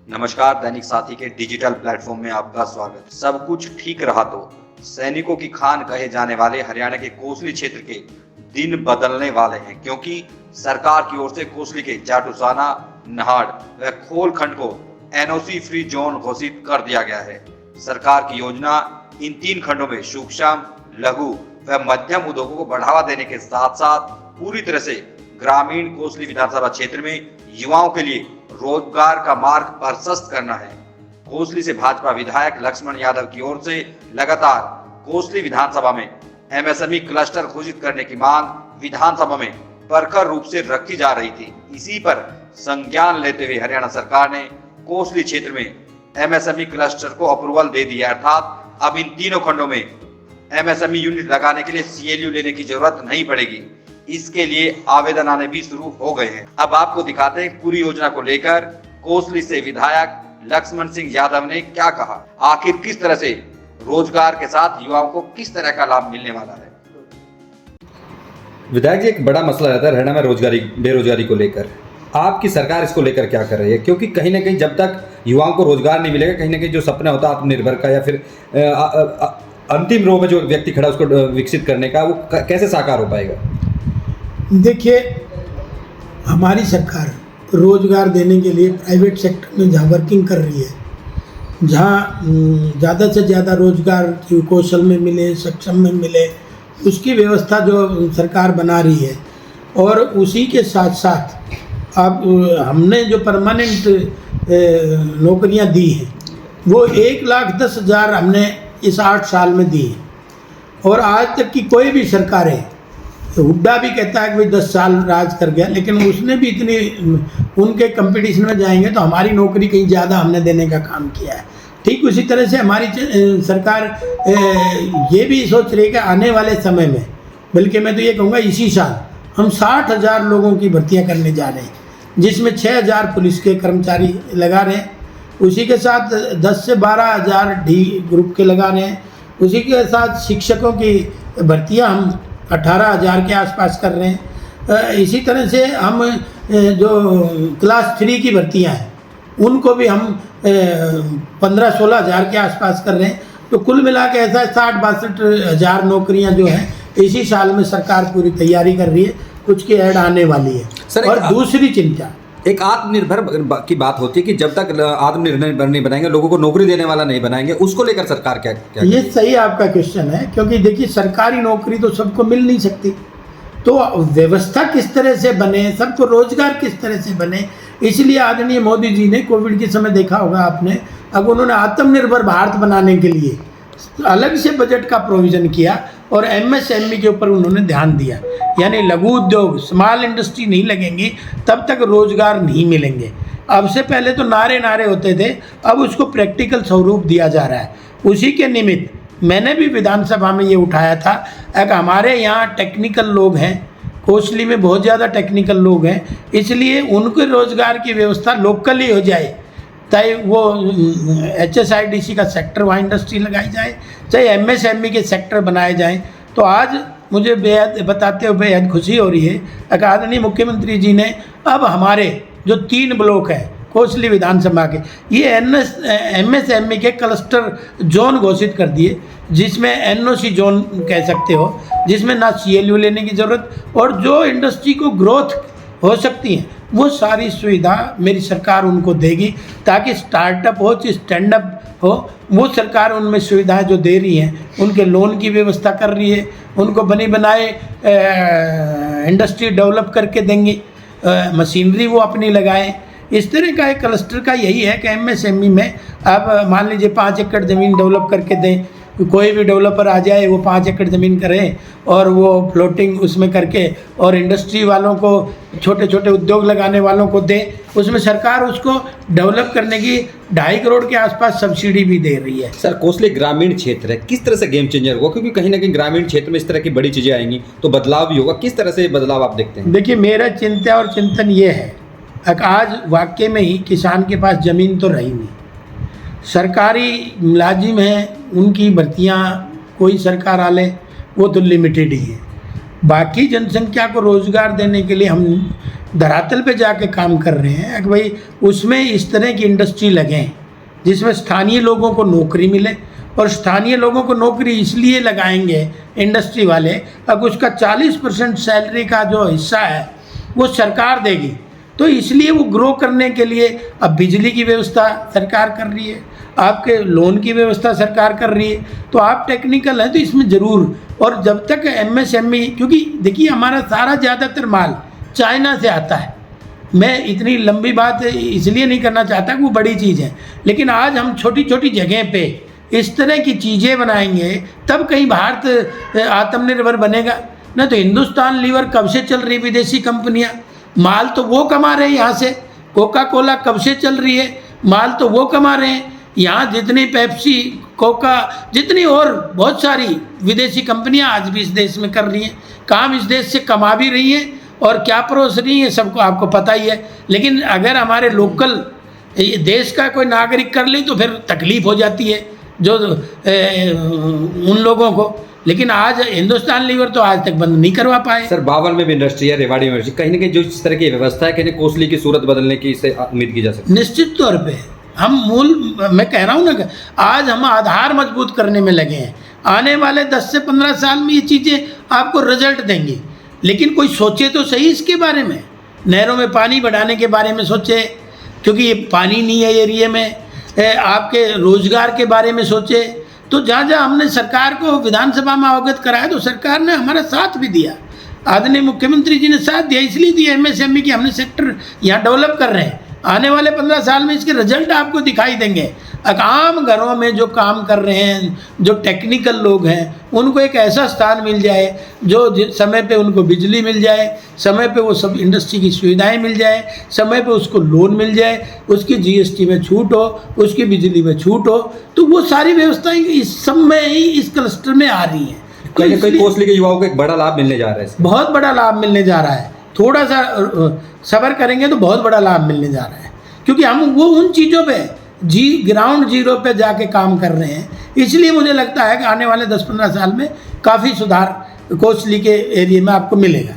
नमस्कार। दैनिक साथी के डिजिटल प्लेटफॉर्म में आपका स्वागत। सब कुछ ठीक रहा तो सैनिकों की खान कहे जाने वाले हरियाणा के कोसली क्षेत्र के दिन बदलने वाले हैं, क्योंकि सरकार की ओर से कोसली के जाटूसाना, नहाड़ व खोल खंड को एनओसी फ्री जोन घोषित कर दिया गया है। सरकार की योजना इन तीन खंडों में सूक्ष्म, लघु व मध्यम उद्योगों को बढ़ावा देने के साथ साथ पूरी तरह से ग्रामीण कोसली विधानसभा क्षेत्र में युवाओं के लिए रोजगार का मार्ग प्रशस्त करना है। कोसली से भाजपा विधायक लक्ष्मण यादव की ओर से लगातार कोसली विधानसभा में एमएसएमई क्लस्टर घोषित करने की मांग विधानसभा में प्रखर रूप से रखी जा रही थी। इसी पर संज्ञान लेते हुए हरियाणा सरकार ने कोसली क्षेत्र में एमएसएमई क्लस्टर को अप्रूवल दे दिया, अर्थात अब इन तीनों खंडों में एमएसएमई यूनिट लगाने के लिए सीएलयू लेने की जरूरत नहीं पड़ेगी। इसके लिए आवेदन आने भी शुरू हो गए हैं। अब आपको दिखाते हैं पूरी योजना को लेकर कोसली से विधायक लक्ष्मण सिंह यादव ने क्या कहा। आखिर किस तरह से रोजगार के साथ युवाओं को किस तरह का लाभ मिलने वाला है। विधायक जी, एक बड़ा मसला रहता है हरियाणा में बेरोजगारी को लेकर। आपकी सरकार इसको लेकर क्या कर रही है? क्योंकि कहीं ना कहीं जब तक युवाओं को रोजगार नहीं मिलेगा, कहीं ना कहीं जो सपना होता है आत्मनिर्भर का या फिर अंतिम रो में जो व्यक्ति खड़ा उसको विकसित करने का, वो कैसे साकार हो पाएगा? देखिए, हमारी सरकार रोज़गार देने के लिए प्राइवेट सेक्टर में जहाँ वर्किंग कर रही है, जहाँ ज़्यादा से ज़्यादा रोज़गार कौशल में मिले, सक्षम में मिले, उसकी व्यवस्था जो सरकार बना रही है। और उसी के साथ साथ अब हमने जो परमानेंट नौकरियां दी हैं वो 1,10,000 हमने इस 8 साल में दी हैं। और आज तक की कोई भी सरकार है, हुड्डा भी कहता है कि भाई 10 साल राज कर गया, लेकिन उसने भी इतनी, उनके कंपटीशन में जाएंगे तो हमारी नौकरी कहीं ज़्यादा हमने देने का काम किया है। ठीक उसी तरह से हमारी सरकार ये भी सोच रही है कि आने वाले समय में, बल्कि मैं तो ये कहूँगा इसी साल हम 60,000 लोगों की भर्तियाँ करने जा रहे हैं, जिसमें 6,000 पुलिस के कर्मचारी लगा रहे हैं, उसी के साथ 10 से 12,000 डी ग्रुप के लगा रहे हैं, उसी के साथ शिक्षकों की भर्तियाँ हम 18,000 के आसपास कर रहे हैं। इसी तरह से हम जो क्लास 3 की भर्तियां हैं उनको भी हम 15-16 हज़ार के आसपास कर रहे हैं। तो कुल मिला के ऐसा 60-62 हज़ार नौकरियां जो हैं इसी साल में सरकार पूरी तैयारी कर रही है, कुछ की ऐड आने वाली है। सर, और दूसरी चिंता, एक आत्मनिर्भर की बात होती है कि जब तक आत्मनिर्भर नहीं बनाएंगे, लोगों को नौकरी देने वाला नहीं बनाएंगे, उसको लेकर सरकार क्या ये सही आपका क्वेश्चन है। क्योंकि देखिए, सरकारी नौकरी तो सबको मिल नहीं सकती, तो व्यवस्था किस तरह से बने, सबको रोजगार किस तरह से बने, इसलिए आदरणीय मोदी जी ने कोविड के समय देखा होगा आपने, अब उन्होंने आत्मनिर्भर भारत बनाने के लिए अलग से बजट का प्रोविज़न किया और एमएसएमई के ऊपर उन्होंने ध्यान दिया। यानी लघु उद्योग, स्मॉल इंडस्ट्री नहीं लगेंगी तब तक रोज़गार नहीं मिलेंगे। अब से पहले तो नारे होते थे, अब उसको प्रैक्टिकल स्वरूप दिया जा रहा है। उसी के निमित्त मैंने भी विधानसभा में ये उठाया था कि हमारे यहाँ टेक्निकल लोग हैं, कोसली में बहुत ज़्यादा टेक्निकल लोग हैं, इसलिए उनके रोज़गार की व्यवस्था लोकली हो जाए, चाहे वो HSIDC का सेक्टर वहाँ इंडस्ट्री लगाई जाए, चाहे MSME के सेक्टर बनाए जाएं। तो आज मुझे बेहद बताते हुए बेहद खुशी हो रही है। आदरणीय मुख्यमंत्री जी ने अब हमारे जो 3 ब्लॉक हैं कोसली विधानसभा के, ये MSME के क्लस्टर जोन घोषित कर दिए, जिसमें NOC जोन कह सकते हो, जिसमें ना CLU लेने की ज़रूरत, और जो इंडस्ट्री को ग्रोथ हो सकती है वो सारी सुविधा मेरी सरकार उनको देगी, ताकि स्टार्टअप हो, स्टैंड अप हो। वो सरकार उनमें सुविधाएं जो दे रही हैं, उनके लोन की व्यवस्था कर रही है, उनको बनी बनाए इंडस्ट्री डेवलप करके देंगी, मशीनरी वो अपनी लगाएं। इस तरह का एक क्लस्टर का यही है कि MSME में आप मान लीजिए 5 एकड़ ज़मीन डेवलप करके दें, कोई भी डेवलपर आ जाए, वो 5 एकड़ ज़मीन करे और वो फ्लोटिंग उसमें करके, और इंडस्ट्री वालों को, छोटे छोटे उद्योग लगाने वालों को दे, उसमें सरकार उसको डेवलप करने की 2.5 करोड़ के आसपास सब्सिडी भी दे रही है। सर, कोसली ग्रामीण क्षेत्र है, किस तरह से गेम चेंजर होगा? क्योंकि कहीं ना कहीं ग्रामीण क्षेत्र में इस तरह की बड़ी चीज़ें आएंगी तो बदलाव भी होगा। किस तरह से बदलाव आप देखते हैं? देखिए, मेरा चिंता और चिंतन ये है, आज वाकई में ही किसान के पास ज़मीन तो रही नहीं, सरकारी मुलाजिम हैं, उनकी भर्तियां कोई सरकार आ ले वो तो लिमिटेड ही है। बाकी जनसंख्या को रोज़गार देने के लिए हम धरातल पे जाके काम कर रहे हैं कि भाई उसमें इस तरह की इंडस्ट्री लगें जिसमें स्थानीय लोगों को नौकरी मिले। और स्थानीय लोगों को नौकरी इसलिए लगाएंगे इंडस्ट्री वाले, अब उसका 40% सैलरी का जो हिस्सा है वो सरकार देगी, तो इसलिए वो ग्रो करने के लिए अब बिजली की व्यवस्था सरकार कर रही है, आपके लोन की व्यवस्था सरकार कर रही है। तो आप टेक्निकल हैं तो इसमें ज़रूर, और जब तक MSME, क्योंकि देखिए हमारा सारा ज़्यादातर माल चाइना से आता है। मैं इतनी लंबी बात इसलिए नहीं करना चाहता कि वो बड़ी चीज़ है, लेकिन आज हम छोटी छोटी जगह पे इस तरह की चीज़ें बनाएंगे तब कहीं भारत आत्मनिर्भर बनेगा। ना तो हिंदुस्तान लीवर कब से चल रही विदेशी कंपनियां, माल तो वो कमा रहे हैं यहाँ से। कोका कोला कब से चल रही है, माल तो वो कमा रहे हैं। यहाँ जितनी पेप्सी, कोका, जितनी और बहुत सारी विदेशी कंपनियां आज भी इस देश में कर रही हैं, काम इस देश से कमा भी रही हैं और क्या परोस रही हैं सबको आपको पता ही है। लेकिन अगर हमारे लोकल देश का कोई नागरिक कर ले तो फिर तकलीफ हो जाती है जो उन लोगों को। लेकिन आज हिंदुस्तान लीवर तो आज तक बंद नहीं करवा पाए। सर बावल में भी इंडस्ट्री है, रेवाड़ी में इंडस्ट्री, कहीं ना कहीं जो इस तरह की व्यवस्था है, कहीं कोसली की सूरत बदलने की इससे उम्मीद की जा सकती है। निश्चित तौर पे हम मैं कह रहा हूँ ना कि आज हम आधार मजबूत करने में लगे हैं। आने वाले 10 से 15 साल में ये चीज़ें आपको रिजल्ट देंगी, लेकिन कोई सोचे तो सही इसके बारे में। नहरों में पानी बढ़ाने के बारे में सोचे, क्योंकि ये पानी नहीं है एरिया में। आपके रोजगार के बारे में सोचे। तो जहाँ जहाँ हमने सरकार को विधानसभा में अवगत कराया तो सरकार ने हमारा साथ भी दिया। आदरणीय मुख्यमंत्री जी ने साथ दिया, इसलिए दिया MSME की हमने सेक्टर यहाँ डेवलप कर रहे हैं। आने वाले 15 साल में इसके रिजल्ट आपको दिखाई देंगे। आम घरों में जो काम कर रहे हैं, जो टेक्निकल लोग हैं, उनको एक ऐसा स्थान मिल जाए जो समय पे उनको बिजली मिल जाए, समय पे वो सब इंडस्ट्री की सुविधाएं मिल जाए, समय पे उसको लोन मिल जाए, उसकी GST में छूट हो, उसकी बिजली में छूट हो। तो वो सारी व्यवस्थाएं इस सब में ही इस क्लस्टर में आ रही हैं। कहीं ना कहीं कोसली के युवाओं को एक बड़ा लाभ मिलने जा रहा है, बहुत बड़ा लाभ मिलने जा रहा है। थोड़ा सा सब्र करेंगे तो बहुत बड़ा लाभ मिलने जा रहा है, क्योंकि हम वो उन चीज़ों पे ग्राउंड जीरो पे जाके काम कर रहे हैं। इसलिए मुझे लगता है कि आने वाले 10-15 साल में काफ़ी सुधार कोसली के एरिया में आपको मिलेगा।